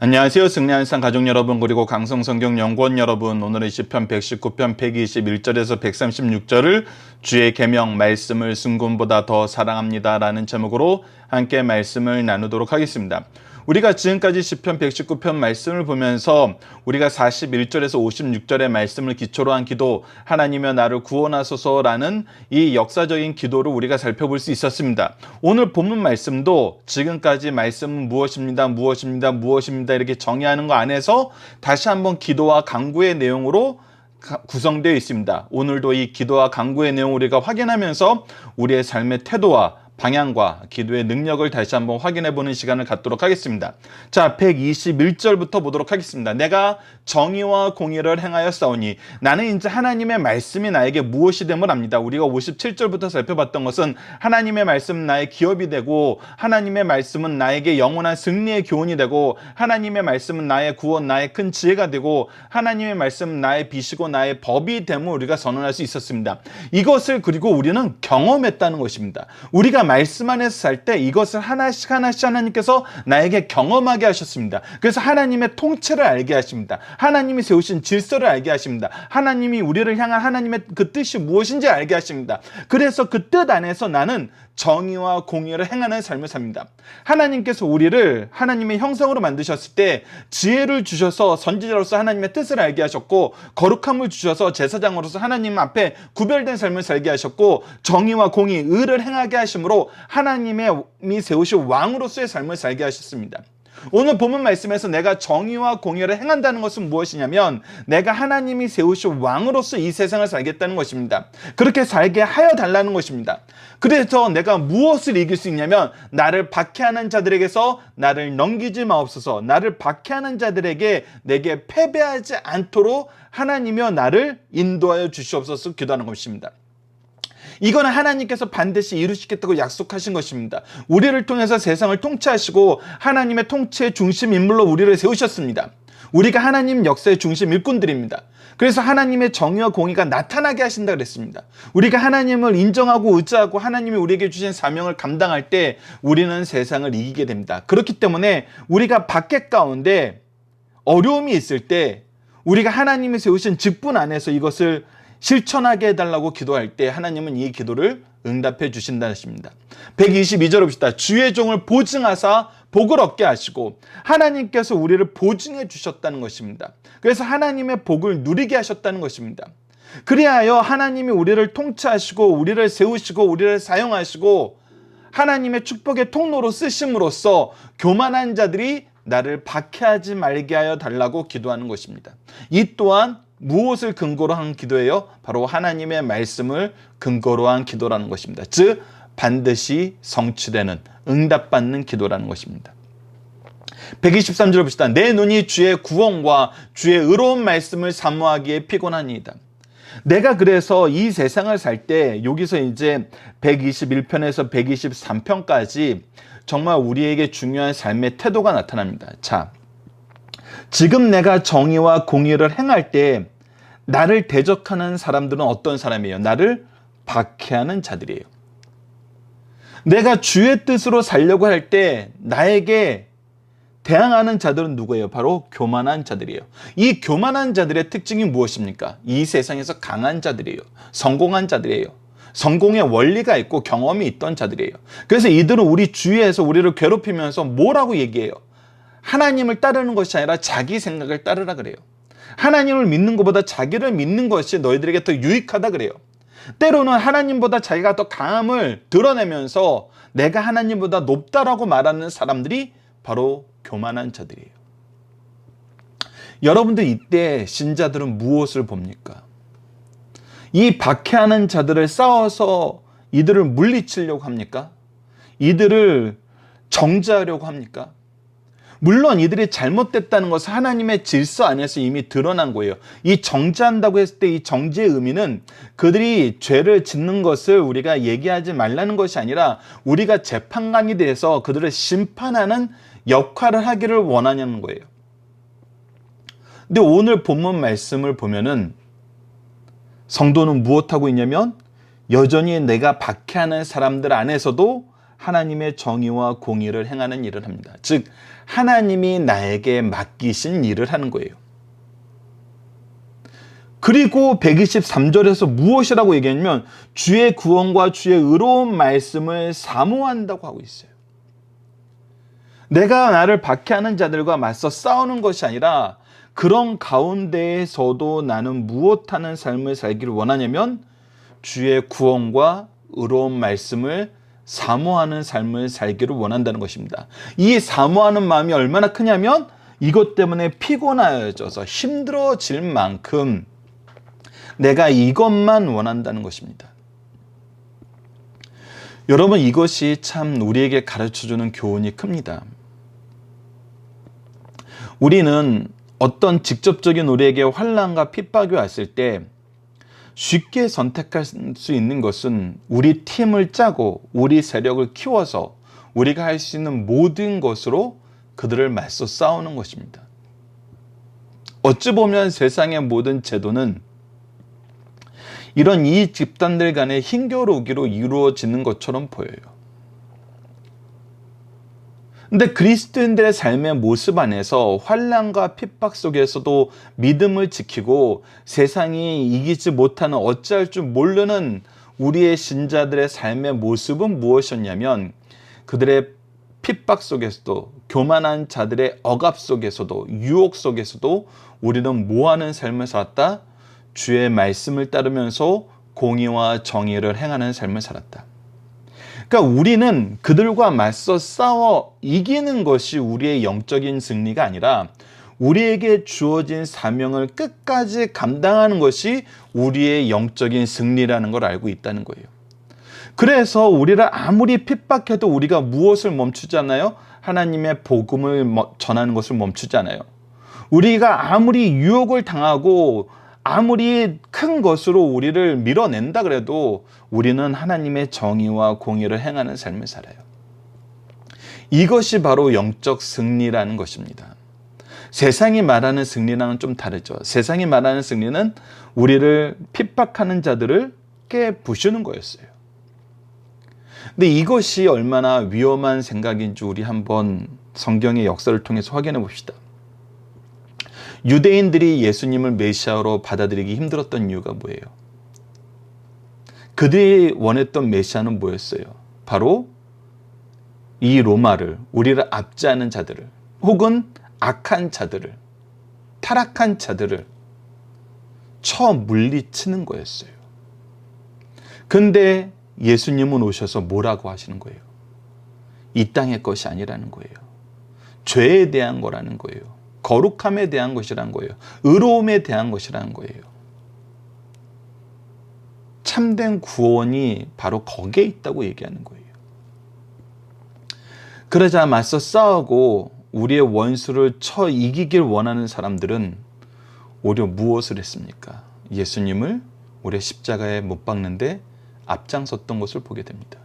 안녕하세요. 승리한산 가족 여러분, 그리고 강성성경연구원 여러분, 오늘은 시편 119편 121절에서 136절을 주의 계명 말씀을 순금보다 더 사랑합니다 라는 제목으로 함께 말씀을 나누도록 하겠습니다. 우리가 지금까지 시편 119편 말씀을 보면서 우리가 41절에서 56절의 말씀을 기초로 한 기도, 하나님여 나를 구원하소서라는 이 역사적인 기도를 우리가 살펴볼 수 있었습니다. 오늘 본문 말씀도 지금까지 말씀은 무엇입니다, 무엇입니다, 무엇입니다 이렇게 정의하는 거 안에서 다시 한번 기도와 간구의 내용으로 구성되어 있습니다. 오늘도 이 기도와 간구의 내용을 우리가 확인하면서 우리의 삶의 태도와 방향과 기도의 능력을 다시 한번 확인해보는 시간을 갖도록 하겠습니다. 자, 121절부터 보도록 하겠습니다. 내가 정의와 공의를 행하였사오니 나는 이제 하나님의 말씀이 나에게 무엇이 됨을 압니다. 우리가 57절부터 살펴봤던 것은 하나님의 말씀은 나의 기업이 되고, 하나님의 말씀은 나에게 영원한 승리의 교훈이 되고, 하나님의 말씀은 나의 구원, 나의 큰 지혜가 되고, 하나님의 말씀은 나의 빛이고 나의 법이 됨을 우리가 선언할 수 있었습니다. 이것을 그리고 우리는 경험했다는 것입니다. 우리가 말씀 안에서 살 때 이것을 하나씩 하나님께서 나에게 경험하게 하셨습니다. 그래서 하나님의 통째를 알게 하십니다. 하나님이 세우신 질서를 알게 하십니다. 하나님이 우리를 향한 하나님의 그 뜻이 무엇인지 알게 하십니다. 그래서 그 뜻 안에서 나는 정의와 공의를 행하는 삶을 삽니다. 하나님께서 우리를 하나님의 형상으로 만드셨을 때 지혜를 주셔서 선지자로서 하나님의 뜻을 알게 하셨고, 거룩함을 주셔서 제사장으로서 하나님 앞에 구별된 삶을 살게 하셨고, 정의와 공의, 의를 행하게 하심으로 하나님이 세우신 왕으로서의 삶을 살게 하셨습니다. 오늘 본문 말씀에서 내가 정의와 공의를 행한다는 것은 무엇이냐면, 내가 하나님이 세우신 왕으로서 이 세상을 살겠다는 것입니다. 그렇게 살게 하여 달라는 것입니다. 그래서 내가 무엇을 이길 수 있냐면, 나를 박해하는 자들에게서 나를 넘기지 마옵소서, 나를 박해하는 자들에게 내게 패배하지 않도록 하나님이여 나를 인도하여 주시옵소서 기도하는 것입니다. 이거는 하나님께서 반드시 이루시겠다고 약속하신 것입니다. 우리를 통해서 세상을 통치하시고 하나님의 통치의 중심 인물로 우리를 세우셨습니다. 우리가 하나님 역사의 중심 일꾼들입니다. 그래서 하나님의 정의와 공의가 나타나게 하신다 그랬습니다. 우리가 하나님을 인정하고 의지하고 하나님이 우리에게 주신 사명을 감당할 때 우리는 세상을 이기게 됩니다. 그렇기 때문에 우리가 박해 가운데 어려움이 있을 때 우리가 하나님이 세우신 직분 안에서 이것을 실천하게 해달라고 기도할 때 하나님은 이 기도를 응답해 주신다는 것입니다. 122절 봅시다. 주의 종을 보증하사 복을 얻게 하시고, 하나님께서 우리를 보증해 주셨다는 것입니다. 그래서 하나님의 복을 누리게 하셨다는 것입니다. 그리하여 하나님이 우리를 통치하시고 우리를 세우시고 우리를 사용하시고 하나님의 축복의 통로로 쓰심으로써 교만한 자들이 나를 박해하지 말게 하여 달라고 기도하는 것입니다. 이 또한 무엇을 근거로 한 기도예요? 바로 하나님의 말씀을 근거로 한 기도라는 것입니다. 즉 반드시 성취되는, 응답받는 기도라는 것입니다. 123절 봅시다. 내 눈이 주의 구원과 주의 의로운 말씀을 사모하기에 피곤하니이다. 내가 그래서 이 세상을 살 때 여기서 이제 121편에서 123편까지 정말 우리에게 중요한 삶의 태도가 나타납니다. 자, 지금 내가 정의와 공의를 행할 때 나를 대적하는 사람들은 어떤 사람이에요? 나를 박해하는 자들이에요. 내가 주의 뜻으로 살려고 할 때 나에게 대항하는 자들은 누구예요? 바로 교만한 자들이에요. 이 교만한 자들의 특징이 무엇입니까? 이 세상에서 강한 자들이에요. 성공한 자들이에요. 성공의 원리가 있고 경험이 있던 자들이에요. 그래서 이들은 우리 주위에서 우리를 괴롭히면서 뭐라고 얘기해요? 하나님을 따르는 것이 아니라 자기 생각을 따르라 그래요. 하나님을 믿는 것보다 자기를 믿는 것이 너희들에게 더 유익하다 그래요. 때로는 하나님보다 자기가 더 강함을 드러내면서 내가 하나님보다 높다라고 말하는 사람들이 바로 교만한 자들이에요. 여러분들 이때 신자들은 무엇을 봅니까? 이 박해하는 자들을 싸워서 이들을 물리치려고 합니까? 이들을 정죄하려고 합니까? 물론 이들이 잘못됐다는 것은 하나님의 질서 안에서 이미 드러난 거예요. 이 정죄한다고 했을 때 이 정죄의 의미는 그들이 죄를 짓는 것을 우리가 얘기하지 말라는 것이 아니라 우리가 재판관이 돼서 그들을 심판하는 역할을 하기를 원하냐는 거예요. 근데 오늘 본문 말씀을 보면은 성도는 무엇하고 있냐면 여전히 내가 박해하는 사람들 안에서도 하나님의 정의와 공의를 행하는 일을 합니다. 즉 하나님이 나에게 맡기신 일을 하는 거예요. 그리고 123절에서 무엇이라고 얘기하냐면 주의 구원과 주의 의로운 말씀을 사모한다고 하고 있어요. 내가 나를 박해하는 자들과 맞서 싸우는 것이 아니라 그런 가운데에서도 나는 무엇하는 삶을 살기를 원하냐면 주의 구원과 의로운 말씀을 사모하는 삶을 살기를 원한다는 것입니다. 이 사모하는 마음이 얼마나 크냐면 이것 때문에 피곤해져서 힘들어질 만큼 내가 이것만 원한다는 것입니다. 여러분, 이것이 참 우리에게 가르쳐주는 교훈이 큽니다. 우리는 어떤 직접적인 우리에게 환난과 핍박이 왔을 때 쉽게 선택할 수 있는 것은 우리 팀을 짜고 우리 세력을 키워서 우리가 할 수 있는 모든 것으로 그들을 맞서 싸우는 것입니다. 어찌 보면 세상의 모든 제도는 이런 이 집단들 간의 힘겨루기로 이루어지는 것처럼 보여요. 근데 그리스도인들의 삶의 모습 안에서 환난과 핍박 속에서도 믿음을 지키고 세상이 이기지 못하는 어찌할 줄 모르는 우리의 신자들의 삶의 모습은 무엇이었냐면 그들의 핍박 속에서도 교만한 자들의 억압 속에서도 유혹 속에서도 우리는 뭐하는 삶을 살았다? 주의 말씀을 따르면서 공의와 정의를 행하는 삶을 살았다. 그러니까 우리는 그들과 맞서 싸워 이기는 것이 우리의 영적인 승리가 아니라 우리에게 주어진 사명을 끝까지 감당하는 것이 우리의 영적인 승리라는 걸 알고 있다는 거예요. 그래서 우리를 아무리 핍박해도 우리가 무엇을 멈추지 않아요? 하나님의 복음을 전하는 것을 멈추지 않아요. 우리가 아무리 유혹을 당하고 아무리 큰 것으로 우리를 밀어낸다 그래도 우리는 하나님의 정의와 공의를 행하는 삶을 살아요. 이것이 바로 영적 승리라는 것입니다. 세상이 말하는 승리랑은 좀 다르죠. 세상이 말하는 승리는 우리를 핍박하는 자들을 깨부수는 거였어요. 근데 이것이 얼마나 위험한 생각인지 우리 한번 성경의 역사를 통해서 확인해 봅시다. 유대인들이 예수님을 메시아로 받아들이기 힘들었던 이유가 뭐예요? 그들이 원했던 메시아는 뭐였어요? 바로 이 로마를, 우리를 압제하는 자들을, 혹은 악한 자들을, 타락한 자들을 쳐 물리치는 거였어요. 근데 예수님은 오셔서 뭐라고 하시는 거예요? 이 땅의 것이 아니라는 거예요. 죄에 대한 거라는 거예요. 거룩함에 대한 것이란 거예요. 의로움에 대한 것이라는 거예요. 참된 구원이 바로 거기에 있다고 얘기하는 거예요. 그러자 맞서 싸우고 우리의 원수를 쳐 이기길 원하는 사람들은 오히려 무엇을 했습니까? 예수님을 우리의 십자가에 못 박는데 앞장섰던 것을 보게 됩니다.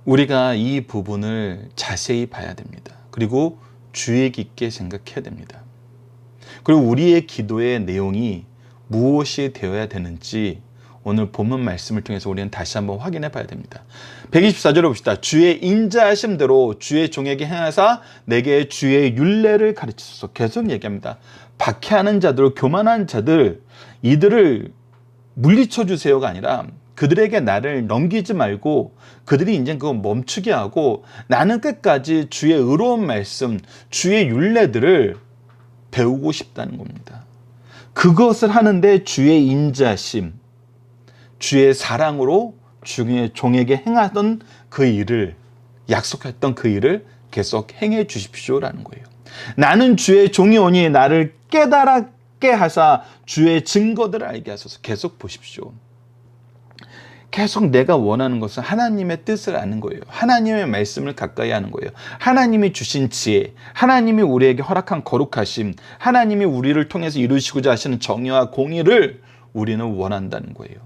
우리가 이 부분을 자세히 봐야 됩니다. 그리고 주의 깊게 생각해야 됩니다. 그리고 우리의 기도의 내용이 무엇이 되어야 되는지 오늘 본문 말씀을 통해서 우리는 다시 한번 확인해 봐야 됩니다. 124절을 봅시다. 주의 인자하심대로 주의 종에게 행하사 내게 주의 율례를 가르치소서. 계속 얘기합니다. 박해하는 자들, 교만한 자들, 이들을 물리쳐 주세요가 아니라 그들에게 나를 넘기지 말고 그들이 이제 그거 멈추게 하고 나는 끝까지 주의 의로운 말씀, 주의 율례들을 배우고 싶다는 겁니다. 그것을 하는데 주의 인자심, 주의 사랑으로 주의 종에게 행하던 그 일을, 약속했던 그 일을 계속 행해 주십시오라는 거예요. 나는 주의 종이오니 나를 깨달게 하사 주의 증거들을 알게 하소서. 계속 보십시오. 계속 내가 원하는 것은 하나님의 뜻을 아는 거예요. 하나님의 말씀을 가까이 하는 거예요. 하나님이 주신 지혜, 하나님이 우리에게 허락한 거룩하심, 하나님이 우리를 통해서 이루시고자 하시는 정의와 공의를 우리는 원한다는 거예요.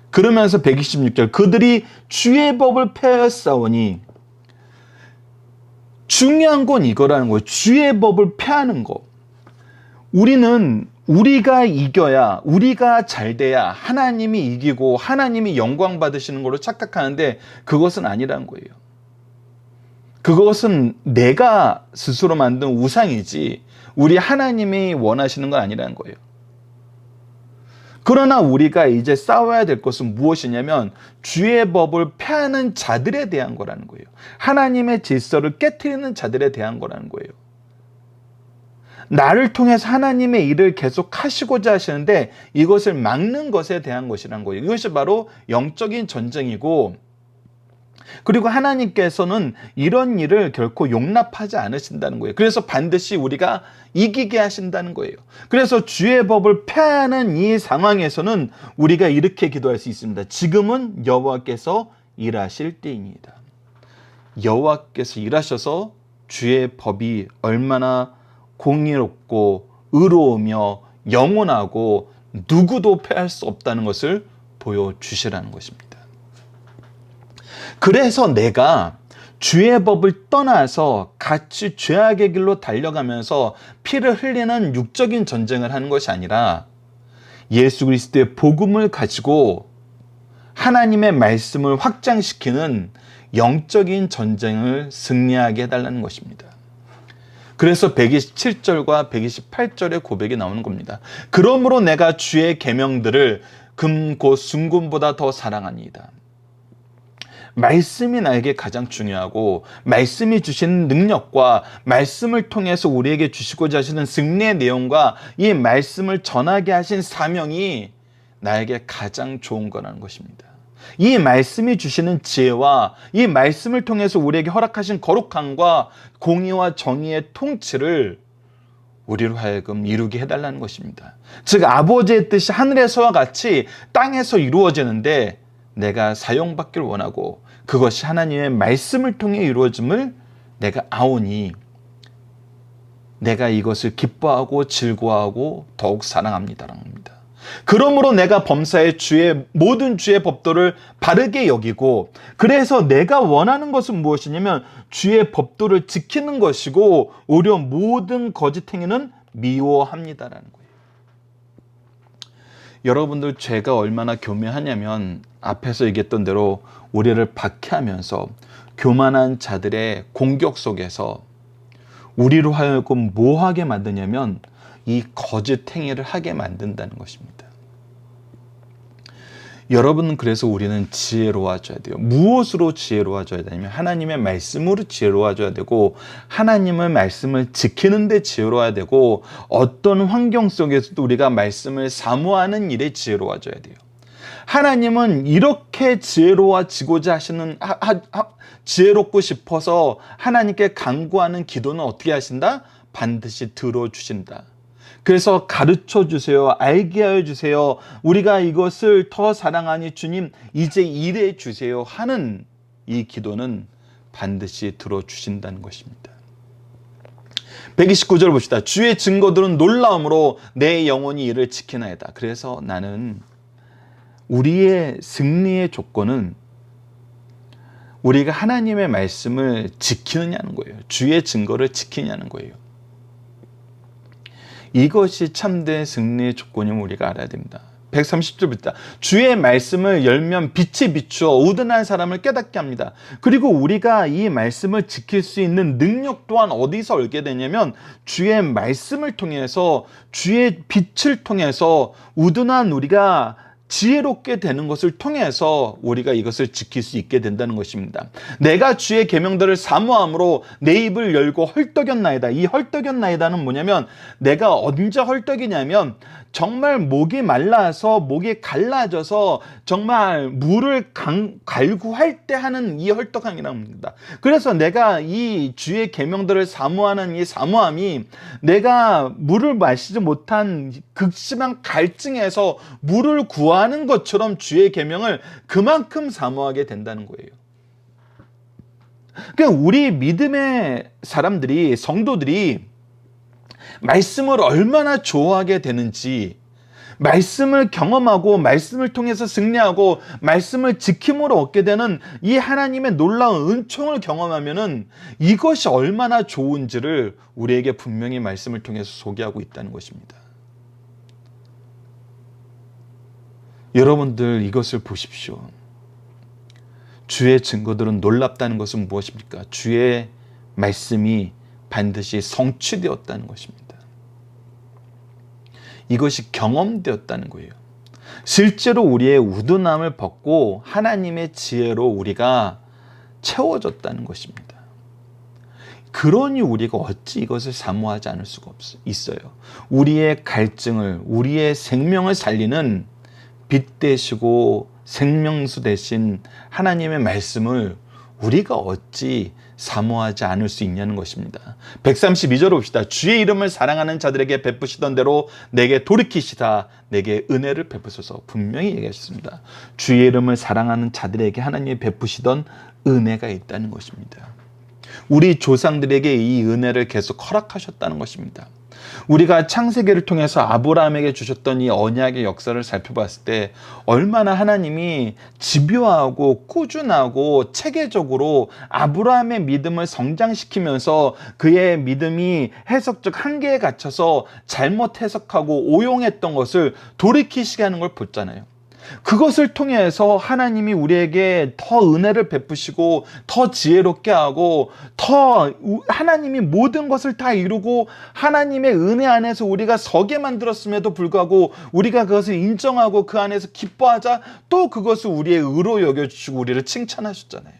그러면서 126절 그들이 주의 법을 폐하였사오니, 중요한 건 이거라는 거예요. 주의 법을 폐하는 거. 우리는 우리가 이겨야, 우리가 잘 돼야 하나님이 이기고 하나님이 영광 받으시는 걸로 착각하는데 그것은 아니라는 거예요. 그것은 내가 스스로 만든 우상이지 우리 하나님이 원하시는 건 아니라는 거예요. 그러나 우리가 이제 싸워야 될 것은 무엇이냐면 주의 법을 폐하는 자들에 대한 거라는 거예요. 하나님의 질서를 깨트리는 자들에 대한 거라는 거예요. 나를 통해서 하나님의 일을 계속 하시고자 하시는데 이것을 막는 것에 대한 것이란 거예요. 이것이 바로 영적인 전쟁이고, 그리고 하나님께서는 이런 일을 결코 용납하지 않으신다는 거예요. 그래서 반드시 우리가 이기게 하신다는 거예요. 그래서 주의 법을 폐하는 이 상황에서는 우리가 이렇게 기도할 수 있습니다. 지금은 여호와께서 일하실 때입니다. 여호와께서 일하셔서 주의 법이 얼마나 공의롭고 의로우며 영원하고 누구도 폐할 수 없다는 것을 보여주시라는 것입니다. 그래서 내가 주의 법을 떠나서 같이 죄악의 길로 달려가면서 피를 흘리는 육적인 전쟁을 하는 것이 아니라 예수 그리스도의 복음을 가지고 하나님의 말씀을 확장시키는 영적인 전쟁을 승리하게 해달라는 것입니다. 그래서 127절과 128절의 고백이 나오는 겁니다. 그러므로 내가 주의 계명들을 금 곧 순금보다 더 사랑하니이다. 말씀이 나에게 가장 중요하고, 말씀이 주시는 능력과 말씀을 통해서 우리에게 주시고자 하시는 승리의 내용과 이 말씀을 전하게 하신 사명이 나에게 가장 좋은 거라는 것입니다. 이 말씀이 주시는 지혜와 이 말씀을 통해서 우리에게 허락하신 거룩함과 공의와 정의의 통치를 우리로 하여금 이루게 해달라는 것입니다. 즉 아버지의 뜻이 하늘에서와 같이 땅에서 이루어지는데 내가 사용받기를 원하고 그것이 하나님의 말씀을 통해 이루어짐을 내가 아오니 내가 이것을 기뻐하고 즐거워하고 더욱 사랑합니다라는 겁니다. 그러므로 내가 범사의 모든 주의 법도를 바르게 여기고, 그래서 내가 원하는 것은 무엇이냐면 주의 법도를 지키는 것이고 오히려 모든 거짓 행위는 미워합니다라는 거예요. 여러분들 죄가 얼마나 교묘하냐면 앞에서 얘기했던 대로 우리를 박해하면서 교만한 자들의 공격 속에서 우리로 하여금 뭐 하게 만드냐면 이 거짓 행위를 하게 만든다는 것입니다. 여러분, 그래서 우리는 지혜로워져야 돼요. 무엇으로 지혜로워져야 되냐면 하나님의 말씀으로 지혜로워져야 되고, 하나님의 말씀을 지키는 데 지혜로워야 되고, 어떤 환경 속에서도 우리가 말씀을 사모하는 일에 지혜로워져야 돼요. 하나님은 이렇게 지혜로워지고자 하시는 지혜롭고 싶어서 하나님께 간구하는 기도는 어떻게 하신다? 반드시 들어주신다. 그래서 가르쳐 주세요. 알게 하여 주세요. 우리가 이것을 더 사랑하니 주님 이제 일해 주세요 하는 이 기도는 반드시 들어주신다는 것입니다. 129절 봅시다. 주의 증거들은 놀라움으로 내 영혼이 이를 지키나이다. 그래서 나는 우리의 승리의 조건은 우리가 하나님의 말씀을 지키느냐는 거예요. 주의 증거를 지키냐는 거예요. 이것이 참된 승리의 조건임을 우리가 알아야 됩니다. 130절부터 주의 말씀을 열면 빛이 비추어 우둔한 사람을 깨닫게 합니다. 그리고 우리가 이 말씀을 지킬 수 있는 능력 또한 어디서 얻게 되냐면 주의 말씀을 통해서, 주의 빛을 통해서 우둔한 우리가 지혜롭게 되는 것을 통해서 우리가 이것을 지킬 수 있게 된다는 것입니다. 내가 주의 계명들을 사모함으로 내 입을 열고 헐떡였나이다. 이 헐떡였나이다는 뭐냐면 내가 언제 헐떡이냐면 정말 목이 말라서 목이 갈라져서 정말 물을 갈구할 때 하는 이 헐떡함이라고 합니다. 그래서 내가 이 주의 계명들을 사모하는 이 사모함이 내가 물을 마시지 못한 극심한 갈증에서 물을 구하는 것처럼 주의 계명을 그만큼 사모하게 된다는 거예요. 그러니까 우리 믿음의 사람들이, 성도들이 말씀을 얼마나 좋아하게 되는지, 말씀을 경험하고 말씀을 통해서 승리하고 말씀을 지킴으로 얻게 되는 이 하나님의 놀라운 은총을 경험하면은 이것이 얼마나 좋은지를 우리에게 분명히 말씀을 통해서 소개하고 있다는 것입니다. 여러분들 이것을 보십시오. 주의 증거들은 놀랍다는 것은 무엇입니까? 주의 말씀이 반드시 성취되었다는 것입니다. 이것이 경험되었다는 거예요. 실제로 우리의 우둔함을 벗고 하나님의 지혜로 우리가 채워졌다는 것입니다. 그러니 우리가 어찌 이것을 사모하지 않을 수가 있어요. 우리의 갈증을, 우리의 생명을 살리는 빛 되시고 생명수 되신 하나님의 말씀을 우리가 어찌 사모하지 않을 수 있냐는 것입니다. 132절 봅시다. 주의 이름을 사랑하는 자들에게 베푸시던 대로 내게 돌이키시다 내게 은혜를 베푸소서. 분명히 얘기하셨습니다. 주의 이름을 사랑하는 자들에게 하나님이 베푸시던 은혜가 있다는 것입니다. 우리 조상들에게 이 은혜를 계속 허락하셨다는 것입니다. 우리가 창세기를 통해서 아브라함에게 주셨던 이 언약의 역사를 살펴봤을 때 얼마나 하나님이 집요하고 꾸준하고 체계적으로 아브라함의 믿음을 성장시키면서 그의 믿음이 해석적 한계에 갇혀서 잘못 해석하고 오용했던 것을 돌이키시게 하는 걸 봤잖아요. 그것을 통해서 하나님이 우리에게 더 은혜를 베푸시고 더 지혜롭게 하고 더 하나님이 모든 것을 다 이루고 하나님의 은혜 안에서 우리가 서게 만들었음에도 불구하고 우리가 그것을 인정하고 그 안에서 기뻐하자 또 그것을 우리의 의로 여겨주시고 우리를 칭찬하셨잖아요.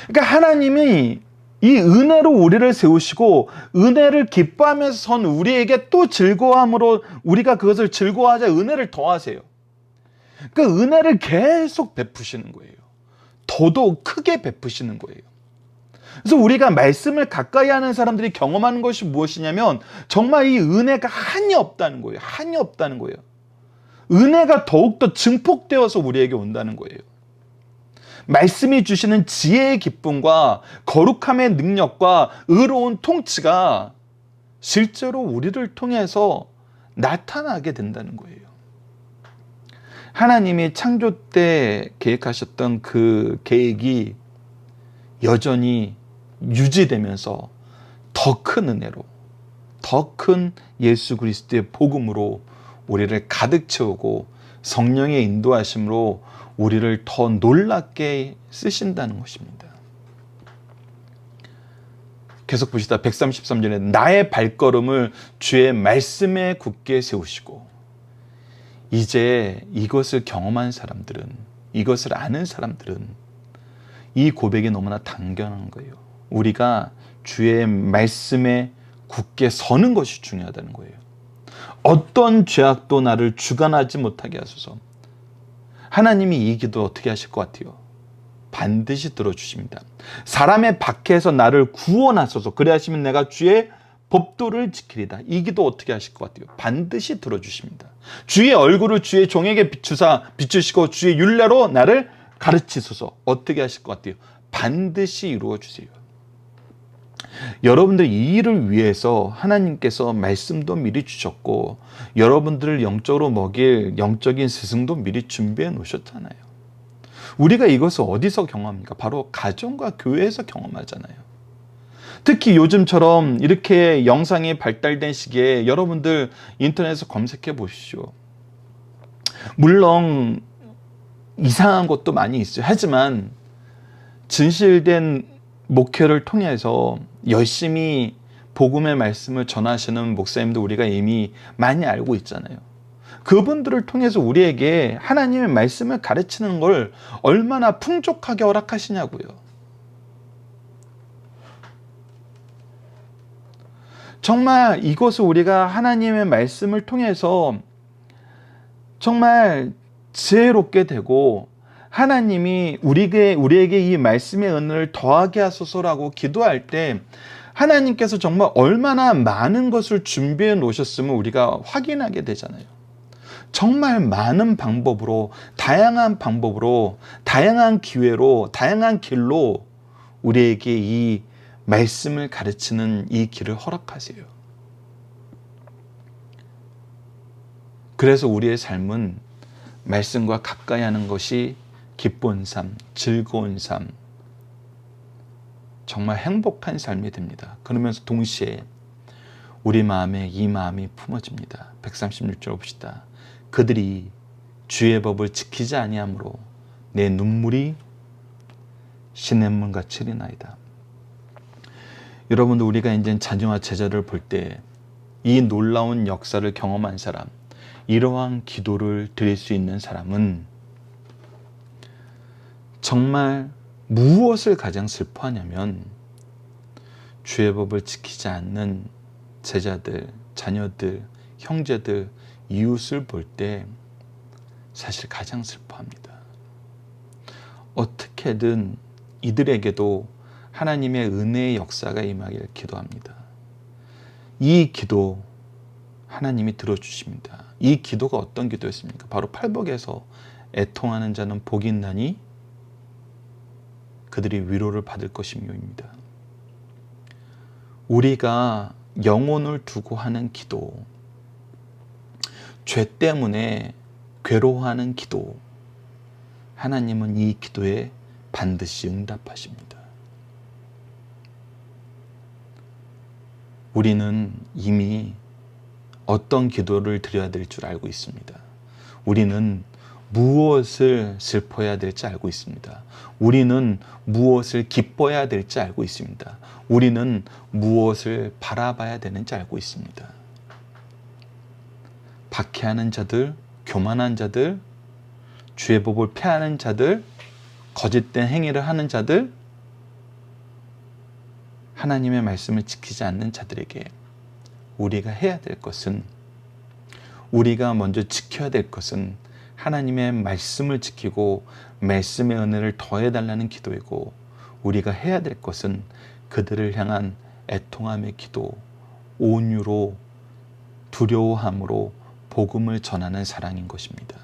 그러니까 하나님이 이 은혜로 우리를 세우시고 은혜를 기뻐하면서 선 우리에게 또 즐거움으로 우리가 그것을 즐거워하자 은혜를 더하세요. 그 은혜를 계속 베푸시는 거예요. 더더욱 크게 베푸시는 거예요. 그래서 우리가 말씀을 가까이 하는 사람들이 경험하는 것이 무엇이냐면 정말 이 은혜가 한이 없다는 거예요. 한이 없다는 거예요. 은혜가 더욱더 증폭되어서 우리에게 온다는 거예요. 말씀이 주시는 지혜의 기쁨과 거룩함의 능력과 의로운 통치가 실제로 우리를 통해서 나타나게 된다는 거예요. 하나님이 창조 때 계획하셨던 그 계획이 여전히 유지되면서 더 큰 은혜로, 더 큰 예수 그리스도의 복음으로 우리를 가득 채우고 성령의 인도하심으로 우리를 더 놀랍게 쓰신다는 것입니다. 계속 보시다 133절에 나의 발걸음을 주의 말씀에 굳게 세우시고, 이제 이것을 경험한 사람들은, 이것을 아는 사람들은 이 고백이 너무나 당연한 거예요. 우리가 주의 말씀에 굳게 서는 것이 중요하다는 거예요. 어떤 죄악도 나를 주관하지 못하게 하소서. 하나님이 이 기도 어떻게 하실 것 같아요? 반드시 들어주십니다. 사람의 박해에서 나를 구원하소서. 그래 하시면 내가 주의 법도를 지키리다. 이 기도 어떻게 하실 것 같아요? 반드시 들어주십니다. 주의 얼굴을 주의 종에게 비추시고 주의 율례로 나를 가르치소서. 어떻게 하실 것 같아요? 반드시 이루어 주세요. 여러분들 이 일을 위해서 하나님께서 말씀도 미리 주셨고 여러분들을 영적으로 먹일 영적인 스승도 미리 준비해 놓으셨잖아요. 우리가 이것을 어디서 경험합니까? 바로 가정과 교회에서 경험하잖아요. 특히 요즘처럼 이렇게 영상이 발달된 시기에 여러분들 인터넷에서 검색해 보십시오. 물론 이상한 것도 많이 있어요. 하지만 진실된 목회를 통해서 열심히 복음의 말씀을 전하시는 목사님도 우리가 이미 많이 알고 있잖아요. 그분들을 통해서 우리에게 하나님의 말씀을 가르치는 걸 얼마나 풍족하게 허락하시냐고요. 정말 이것을 우리가 하나님의 말씀을 통해서 정말 지혜롭게 되고 하나님이 우리에게 이 말씀의 은혜를 더하게 하소서라고 기도할 때 하나님께서 정말 얼마나 많은 것을 준비해 놓으셨음을 우리가 확인하게 되잖아요. 정말 많은 방법으로, 다양한 방법으로, 다양한 기회로, 다양한 길로 우리에게 이 말씀을 가르치는 이 길을 허락하세요. 그래서 우리의 삶은 말씀과 가까이 하는 것이 기쁜 삶, 즐거운 삶, 정말 행복한 삶이 됩니다. 그러면서 동시에 우리 마음에 이 마음이 품어집니다. 136절 봅시다. 그들이 주의 법을 지키지 아니하므로 내 눈물이 시냇물같이 흐리나이다. 여러분들, 우리가 이제 자녀와 제자를 볼 때 이 놀라운 역사를 경험한 사람, 이러한 기도를 드릴 수 있는 사람은 정말 무엇을 가장 슬퍼하냐면 주의 법을 지키지 않는 제자들, 자녀들, 형제들, 이웃을 볼 때 사실 가장 슬퍼합니다. 어떻게든 이들에게도 하나님의 은혜의 역사가 임하기를 기도합니다. 이 기도 하나님이 들어주십니다. 이 기도가 어떤 기도였습니까? 바로 팔복에서 애통하는 자는 복이 있나니 그들이 위로를 받을 것임요입니다. 우리가 영혼을 두고 하는 기도, 죄 때문에 괴로워하는 기도, 하나님은 이 기도에 반드시 응답하십니다. 우리는 이미 어떤 기도를 드려야 될 줄 알고 있습니다. 우리는 무엇을 슬퍼해야 될지 알고 있습니다. 우리는 무엇을 기뻐해야 될지 알고 있습니다. 우리는 무엇을 바라봐야 되는지 알고 있습니다. 박해하는 자들, 교만한 자들, 주의 법을 폐하는 자들, 거짓된 행위를 하는 자들, 하나님의 말씀을 지키지 않는 자들에게 우리가 해야 될 것은, 우리가 먼저 지켜야 될 것은 하나님의 말씀을 지키고 말씀의 은혜를 더해달라는 기도이고, 우리가 해야 될 것은 그들을 향한 애통함의 기도, 온유로, 두려워함으로 복음을 전하는 사랑인 것입니다.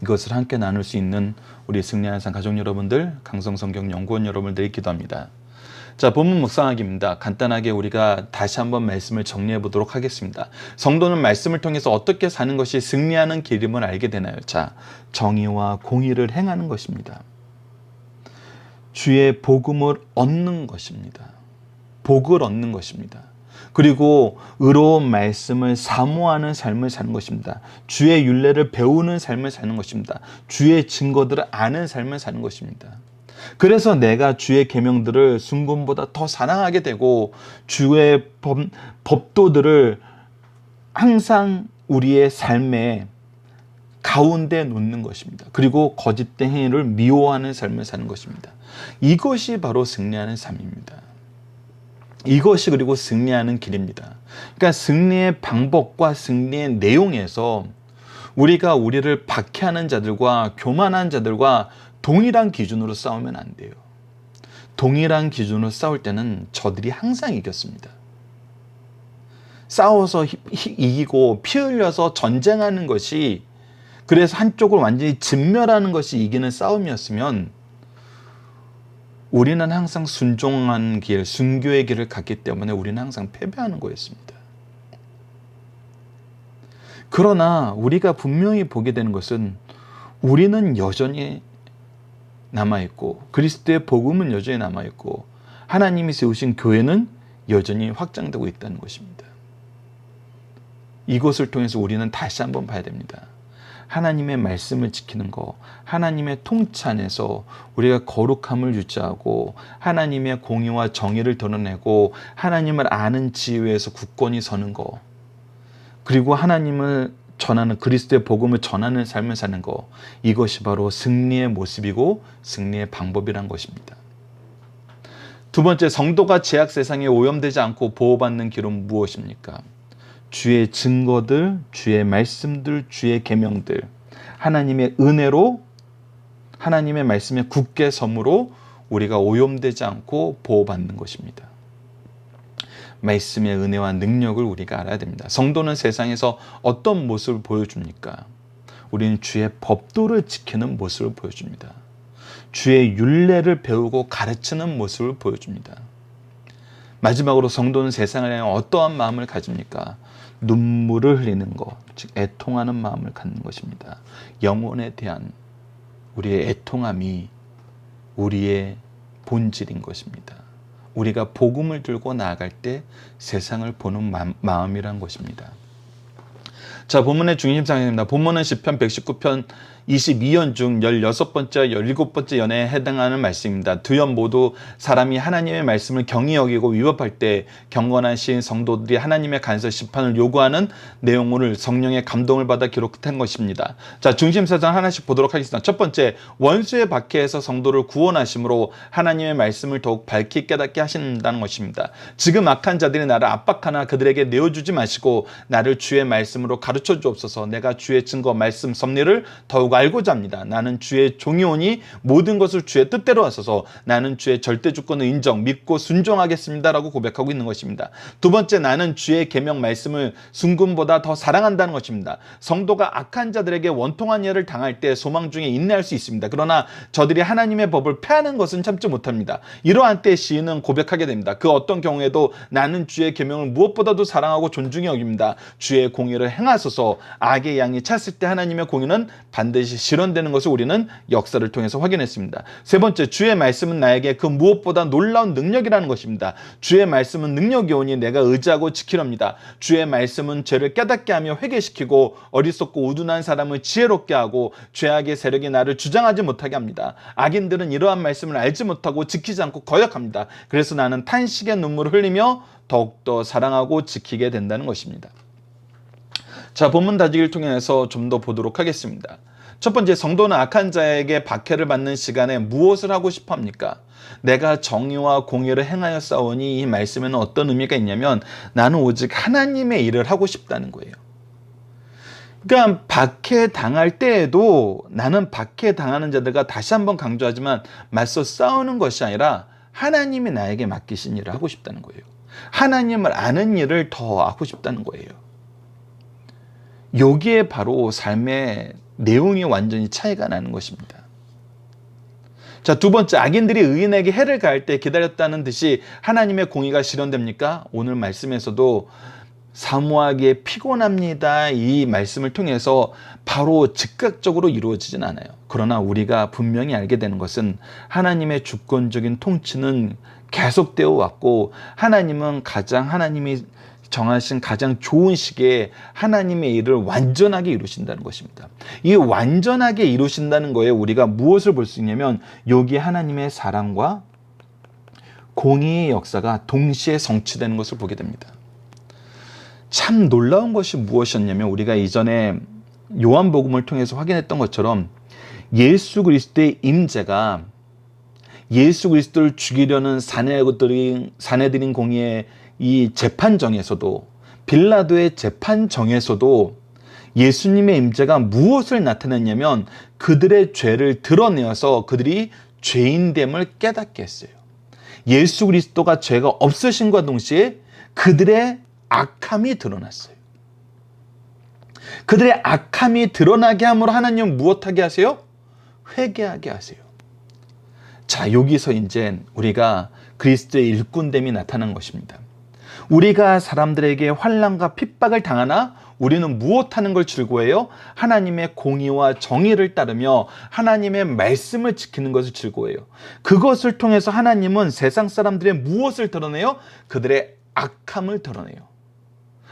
이것을 함께 나눌 수 있는 우리 승리하는 삶 가족 여러분들, 강성성경연구원 여러분들이 기도합니다. 자, 본문 묵상하기입니다. 간단하게 우리가 다시 한번 말씀을 정리해 보도록 하겠습니다. 성도는 말씀을 통해서 어떻게 사는 것이 승리하는 길임을 알게 되나요? 자, 정의와 공의를 행하는 것입니다. 주의 복음을 얻는 것입니다. 복을 얻는 것입니다. 그리고 의로운 말씀을 사모하는 삶을 사는 것입니다. 주의 율례를 배우는 삶을 사는 것입니다. 주의 증거들을 아는 삶을 사는 것입니다. 그래서 내가 주의 계명들을 순금보다 더 사랑하게 되고 주의 법도들을 항상 우리의 삶의 가운데 놓는 것입니다. 그리고 거짓된 행위를 미워하는 삶을 사는 것입니다. 이것이 바로 승리하는 삶입니다. 이것이 그리고 승리하는 길입니다. 그러니까 승리의 방법과 승리의 내용에서 우리가 우리를 박해하는 자들과 교만한 자들과 동일한 기준으로 싸우면 안 돼요. 동일한 기준으로 싸울 때는 저들이 항상 이겼습니다. 싸워서 이기고 피 흘려서 전쟁하는 것이, 그래서 한쪽을 완전히 진멸하는 것이 이기는 싸움이었으면 우리는 항상 순종한 길, 순교의 길을 갔기 때문에 우리는 항상 패배하는 거였습니다. 그러나 우리가 분명히 보게 되는 것은 우리는 여전히 남아있고 그리스도의 복음은 여전히 남아있고 하나님이 세우신 교회는 여전히 확장되고 있다는 것입니다. 이것을 통해서 우리는 다시 한번 봐야 됩니다. 하나님의 말씀을 지키는 것, 하나님의 통치 안에서 우리가 거룩함을 유지하고 하나님의 공의와 정의를 드러내고 하나님을 아는 지위에서 굳건히 서는 것, 그리고 하나님을 전하는, 그리스도의 복음을 전하는 삶을 사는 것, 이것이 바로 승리의 모습이고 승리의 방법이란 것입니다. 두 번째, 성도가 죄악 세상에 오염되지 않고 보호받는 길은 무엇입니까? 주의 증거들, 주의 말씀들, 주의 계명들, 하나님의 은혜로, 하나님의 말씀에 굳게 섬으로 우리가 오염되지 않고 보호받는 것입니다. 말씀의 은혜와 능력을 우리가 알아야 됩니다. 성도는 세상에서 어떤 모습을 보여줍니까? 우리는 주의 법도를 지키는 모습을 보여줍니다. 주의 율례를 배우고 가르치는 모습을 보여줍니다. 마지막으로 성도는 세상을 향해 어떠한 마음을 가집니까? 눈물을 흘리는 것, 즉 애통하는 마음을 갖는 것입니다. 영혼에 대한 우리의 애통함이 우리의 본질인 것입니다. 우리가 복음을 들고 나아갈 때 세상을 보는 마음이란 것입니다. 자, 본문의 중심상입니다. 본문은 시편 119편 22연 중 16번째, 17번째 연에 해당하는 말씀입니다. 두 연 모두 사람이 하나님의 말씀을 경히 여기고 위법할 때 경건하신 성도들이 하나님의 간섭 심판을 요구하는 내용을 성령의 감동을 받아 기록한 것입니다. 자, 중심사상 하나씩 보도록 하겠습니다. 첫 번째, 원수의 박해에서 성도를 구원하심으로 하나님의 말씀을 더욱 밝히 깨닫게 하신다는 것입니다. 지금 악한 자들이 나를 압박하나 그들에게 내어주지 마시고 나를 주의 말씀으로 가르쳐 주옵소서. 내가 주의 증거 말씀 섭리를 더욱 알고자 합니다. 나는 주의 종이오니 모든 것을 주의 뜻대로 하소서. 나는 주의 절대 주권을 인정 믿고 순종하겠습니다 라고 고백하고 있는 것입니다. 두 번째, 나는 주의 계명 말씀을 순금보다 더 사랑한다는 것입니다. 성도가 악한 자들에게 원통한 예를 당할 때 소망 중에 인내할 수 있습니다. 그러나 저들이 하나님의 법을 폐하는 것은 참지 못합니다. 이러한 때 시인은 고백하게 됩니다. 그 어떤 경우에도 나는 주의 계명을 무엇보다도 사랑하고 존중히 여깁니다. 주의 공의를 행하소서. 악의 양이 찼을 때 하나님의 공의는 반드시 실현되는 것을 우리는 역사를 통해서 확인했습니다. 세 번째, 주의 말씀은 나에게 그 무엇보다 놀라운 능력이라는 것입니다. 주의 말씀은 능력이 오니 내가 의지하고 지키렵니다. 주의 말씀은 죄를 깨닫게 하며 회개시키고 어리석고 우둔한 사람을 지혜롭게 하고 죄악의 세력이 나를 주장하지 못하게 합니다. 악인들은 이러한 말씀을 알지 못하고 지키지 않고 거역합니다. 그래서 나는 탄식의 눈물을 흘리며 더욱더 사랑하고 지키게 된다는 것입니다. 자, 본문 다지기를 통해서 좀 더 보도록 하겠습니다. 첫 번째, 성도는 악한 자에게 박해를 받는 시간에 무엇을 하고 싶어 합니까? 내가 정의와 공의를 행하여 싸우니 이 말씀에는 어떤 의미가 있냐면 나는 오직 하나님의 일을 하고 싶다는 거예요. 그러니까 박해당할 때에도 나는 박해당하는 자들과 다시 한번 강조하지만 맞서 싸우는 것이 아니라 하나님이 나에게 맡기신 일을 하고 싶다는 거예요. 하나님을 아는 일을 더 하고 싶다는 거예요. 여기에 바로 삶의 내용이 완전히 차이가 나는 것입니다. 자, 두 번째, 악인들이 의인에게 해를 가할 때 기다렸다는 듯이 하나님의 공의가 실현됩니까? 오늘 말씀에서도 사모하기에 피곤합니다. 이 말씀을 통해서 바로 즉각적으로 이루어지진 않아요. 그러나 우리가 분명히 알게 되는 것은 하나님의 주권적인 통치는 계속되어 왔고 하나님은 하나님이 정하신 가장 좋은 시기에 하나님의 일을 완전하게 이루신다는 것입니다. 이 완전하게 이루신다는 거에 우리가 무엇을 볼 수 있냐면 여기 하나님의 사랑과 공의의 역사가 동시에 성취되는 것을 보게 됩니다. 참 놀라운 것이 무엇이었냐면 우리가 이전에 요한복음을 통해서 확인했던 것처럼 예수 그리스도의 임재가 예수 그리스도를 죽이려는 사내들인 공의의 이 재판정에서도 빌라도의 재판정에서도 예수님의 임재가 무엇을 나타냈냐면 그들의 죄를 드러내어서 그들이 죄인됨을 깨닫게 했어요. 예수 그리스도가 죄가 없으신과 동시에 그들의 악함이 드러났어요. 그들의 악함이 드러나게 함으로 하나님은 무엇하게 하세요? 회개하게 하세요. 자, 여기서 이제 우리가 그리스도의 일꾼됨이 나타난 것입니다. 우리가 사람들에게 환난과 핍박을 당하나 우리는 무엇하는 걸 즐거워해요? 하나님의 공의와 정의를 따르며 하나님의 말씀을 지키는 것을 즐거워해요. 그것을 통해서 하나님은 세상 사람들의 무엇을 드러내요? 그들의 악함을 드러내요.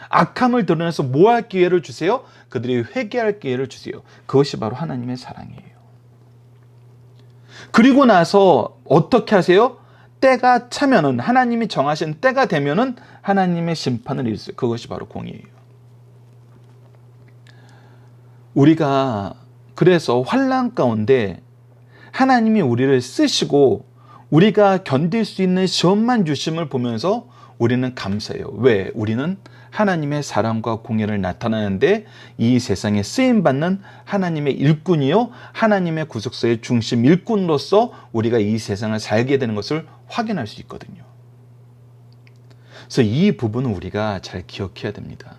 악함을 드러내서 뭐 할 기회를 주세요? 그들이 회개할 기회를 주세요. 그것이 바로 하나님의 사랑이에요. 그리고 나서 어떻게 하세요? 때가 차면은 하나님이 정하신 때가 되면은 하나님의 심판을 일으켜요. 그것이 바로 공의예요. 우리가 그래서 환난 가운데 하나님이 우리를 쓰시고 우리가 견딜 수 있는 시험만 주심을 보면서 우리는 감사해요. 왜? 우리는 하나님의 사랑과 공의를 나타내는데 이 세상에 쓰임받는 하나님의 일꾼이요 하나님의 구속사의 중심 일꾼으로서 우리가 이 세상을 살게 되는 것을 확인할 수 있거든요. 그래서 이 부분은 우리가 잘 기억해야 됩니다.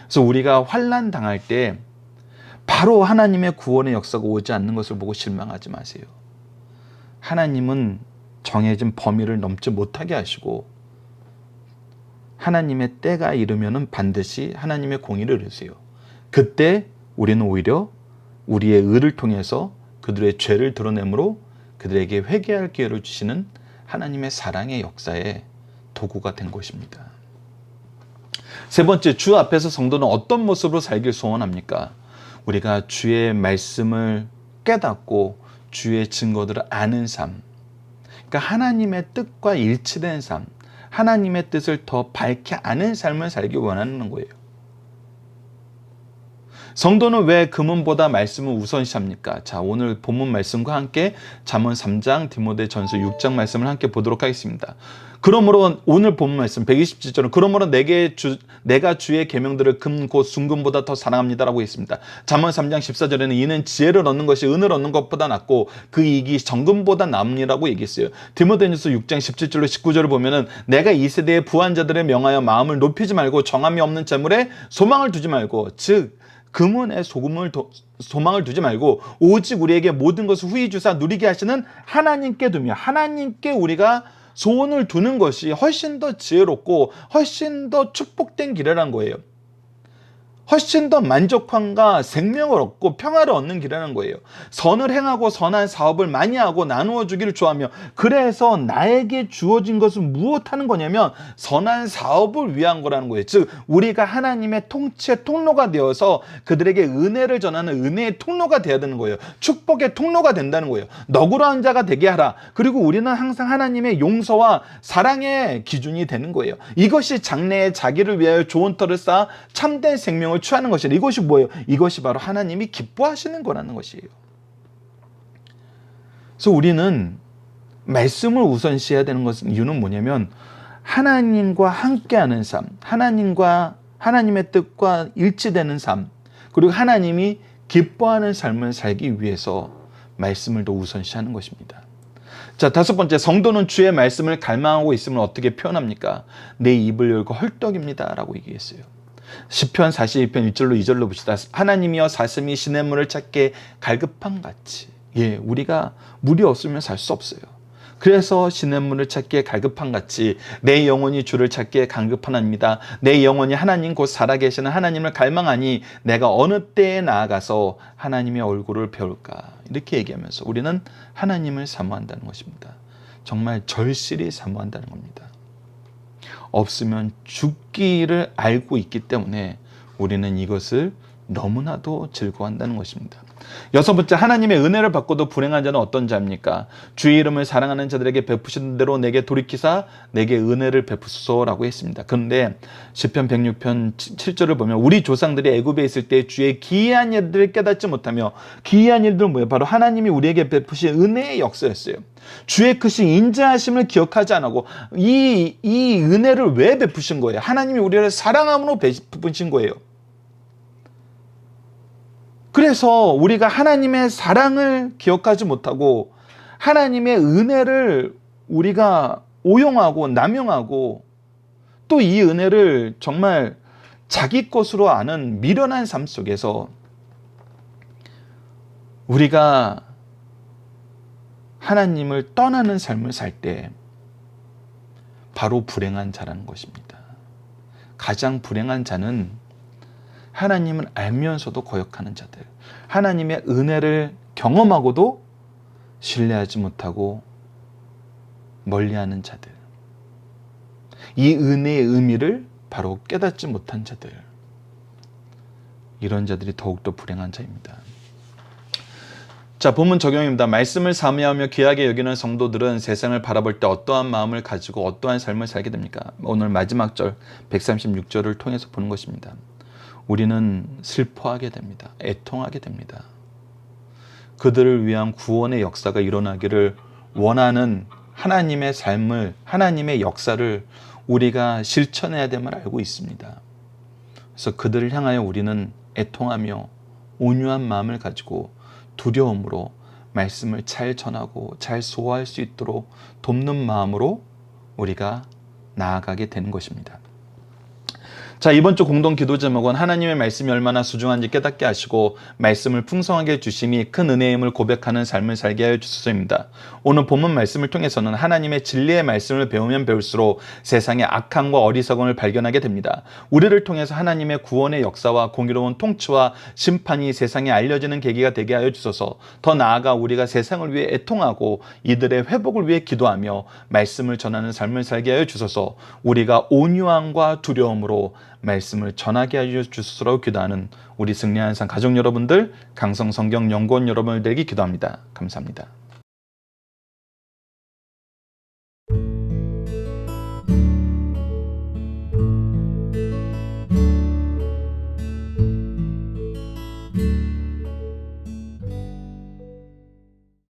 그래서 우리가 환난 당할 때 바로 하나님의 구원의 역사가 오지 않는 것을 보고 실망하지 마세요. 하나님은 정해진 범위를 넘지 못하게 하시고 하나님의 때가 이르면은 반드시 하나님의 공의를 이루세요. 그때 우리는 오히려 우리의 의를 통해서 그들의 죄를 드러내므로 그들에게 회개할 기회를 주시는 하나님의 사랑의 역사의 도구가 된 것입니다. 세 번째, 주 앞에서 성도는 어떤 모습으로 살길 소원합니까? 우리가 주의 말씀을 깨닫고 주의 증거들을 아는 삶. 그러니까 하나님의 뜻과 일치된 삶. 하나님의 뜻을 더 밝게 아는 삶을 살기 원하는 거예요. 성도는 왜 금은보다 말씀을 우선시합니까? 자, 오늘 본문 말씀과 함께 잠언 3장, 디모데전서 6장 말씀을 함께 보도록 하겠습니다. 그러므로 오늘 본문 말씀 127절은 그러므로 내가 주의 계명들을 금 곧 순금보다 더 사랑합니다라고 했습니다. 잠언 3장 14절에는 이는 지혜를 얻는 것이 은을 얻는 것보다 낫고 그 이익이 정금보다 나음이라고 얘기했어요. 디모데전서 6장 17절로 19절을 보면은 내가 이 세대의 부한 자들을 명하여 마음을 높이지 말고 정함이 없는 재물에 소망을 두지 말고 즉 금은에 소망을 두지 말고 오직 우리에게 모든 것을 후히 주사 누리게 하시는 하나님께 두며 하나님께 우리가 소원을 두는 것이 훨씬 더 지혜롭고 훨씬 더 축복된 길이라는 거예요. 훨씬 더 만족함과 생명을 얻고 평화를 얻는 길이라는 거예요. 선을 행하고 선한 사업을 많이 하고 나누어 주기를 좋아하며 그래서 나에게 주어진 것은 무엇하는 거냐면 선한 사업을 위한 거라는 거예요. 즉 우리가 하나님의 통치의 통로가 되어서 그들에게 은혜를 전하는 은혜의 통로가 되어야 되는 거예요. 축복의 통로가 된다는 거예요. 너그러운 자가 되게 하라. 그리고 우리는 항상 하나님의 용서와 사랑의 기준이 되는 거예요. 이것이 장래에 자기를 위하여 좋은 터를 쌓아 참된 생명을 취하는 것이에요. 이것이 뭐예요? 이것이 바로 하나님이 기뻐하시는 거라는 것이에요. 그래서 우리는 말씀을 우선시해야 되는 것은 이유는 뭐냐면 하나님과 함께하는 삶, 하나님의 뜻과 일치되는 삶, 그리고 하나님이 기뻐하는 삶을 살기 위해서 말씀을 더 우선시하는 것입니다. 자, 다섯 번째, 성도는 주의 말씀을 갈망하고 있으면 어떻게 표현합니까? 내 입을 열고 헐떡입니다 라고 얘기했어요. 시편 42편 1절로 2절로 봅시다. 하나님이여 사슴이 시냇물을 찾게 갈급한 같이. 예, 우리가 물이 없으면 살 수 없어요. 그래서 시냇물을 찾기에 갈급한 같이 내 영혼이 주를 찾기에 갈급하나이다. 내 영혼이 하나님 곧 살아계시는 하나님을 갈망하니 내가 어느 때에 나아가서 하나님의 얼굴을 배울까. 이렇게 얘기하면서 우리는 하나님을 사모한다는 것입니다. 정말 절실히 사모한다는 겁니다. 없으면 죽기를 알고 있기 때문에 우리는 이것을 너무나도 즐거워한다는 것입니다. 여섯 번째, 하나님의 은혜를 받고도 불행한 자는 어떤 자입니까? 주의 이름을 사랑하는 자들에게 베푸신 대로 내게 돌이키사 내게 은혜를 베푸소서라고 했습니다. 그런데 시편 106편 7절을 보면 우리 조상들이 애굽에 있을 때 주의 기이한 일들을 깨닫지 못하며 기이한 일들은 뭐예요? 바로 하나님이 우리에게 베푸신 은혜의 역사였어요. 주의 크신 인자하심을 기억하지 않고 이 은혜를 왜 베푸신 거예요? 하나님이 우리를 사랑함으로 베푸신 거예요. 그래서 우리가 하나님의 사랑을 기억하지 못하고 하나님의 은혜를 우리가 오용하고 남용하고 또 이 은혜를 정말 자기 것으로 아는 미련한 삶 속에서 우리가 하나님을 떠나는 삶을 살 때 바로 불행한 자라는 것입니다. 가장 불행한 자는 하나님을 알면서도 거역하는 자들, 하나님의 은혜를 경험하고도 신뢰하지 못하고 멀리하는 자들, 이 은혜의 의미를 바로 깨닫지 못한 자들, 이런 자들이 더욱더 불행한 자입니다. 자, 본문 적용입니다. 말씀을 사모하며 귀하게 여기는 성도들은 세상을 바라볼 때 어떠한 마음을 가지고 어떠한 삶을 살게 됩니까? 오늘 마지막 절 136절을 통해서 보는 것입니다. 우리는 슬퍼하게 됩니다. 애통하게 됩니다. 그들을 위한 구원의 역사가 일어나기를 원하는 하나님의 삶을, 하나님의 역사를 우리가 실천해야 됨을 알고 있습니다. 그래서 그들을 향하여 우리는 애통하며 온유한 마음을 가지고 두려움으로 말씀을 잘 전하고 잘 소화할 수 있도록 돕는 마음으로 우리가 나아가게 되는 것입니다. 자, 이번 주 공동 기도 제목은 하나님의 말씀이 얼마나 소중한지 깨닫게 하시고 말씀을 풍성하게 주심이 큰 은혜임을 고백하는 삶을 살게 하여 주소서입니다. 오늘 본문 말씀을 통해서는 하나님의 진리의 말씀을 배우면 배울수록 세상의 악함과 어리석음을 발견하게 됩니다. 우리를 통해서 하나님의 구원의 역사와 공의로운 통치와 심판이 세상에 알려지는 계기가 되게 하여 주소서. 더 나아가 우리가 세상을 위해 애통하고 이들의 회복을 위해 기도하며 말씀을 전하는 삶을 살게 하여 주소서. 우리가 온유함과 두려움으로 말씀을 전하게 하여 주시도록 기도하는 우리 승리한 산 가족 여러분들, 강성성경연구원 여러분을 되기 기도합니다. 감사합니다.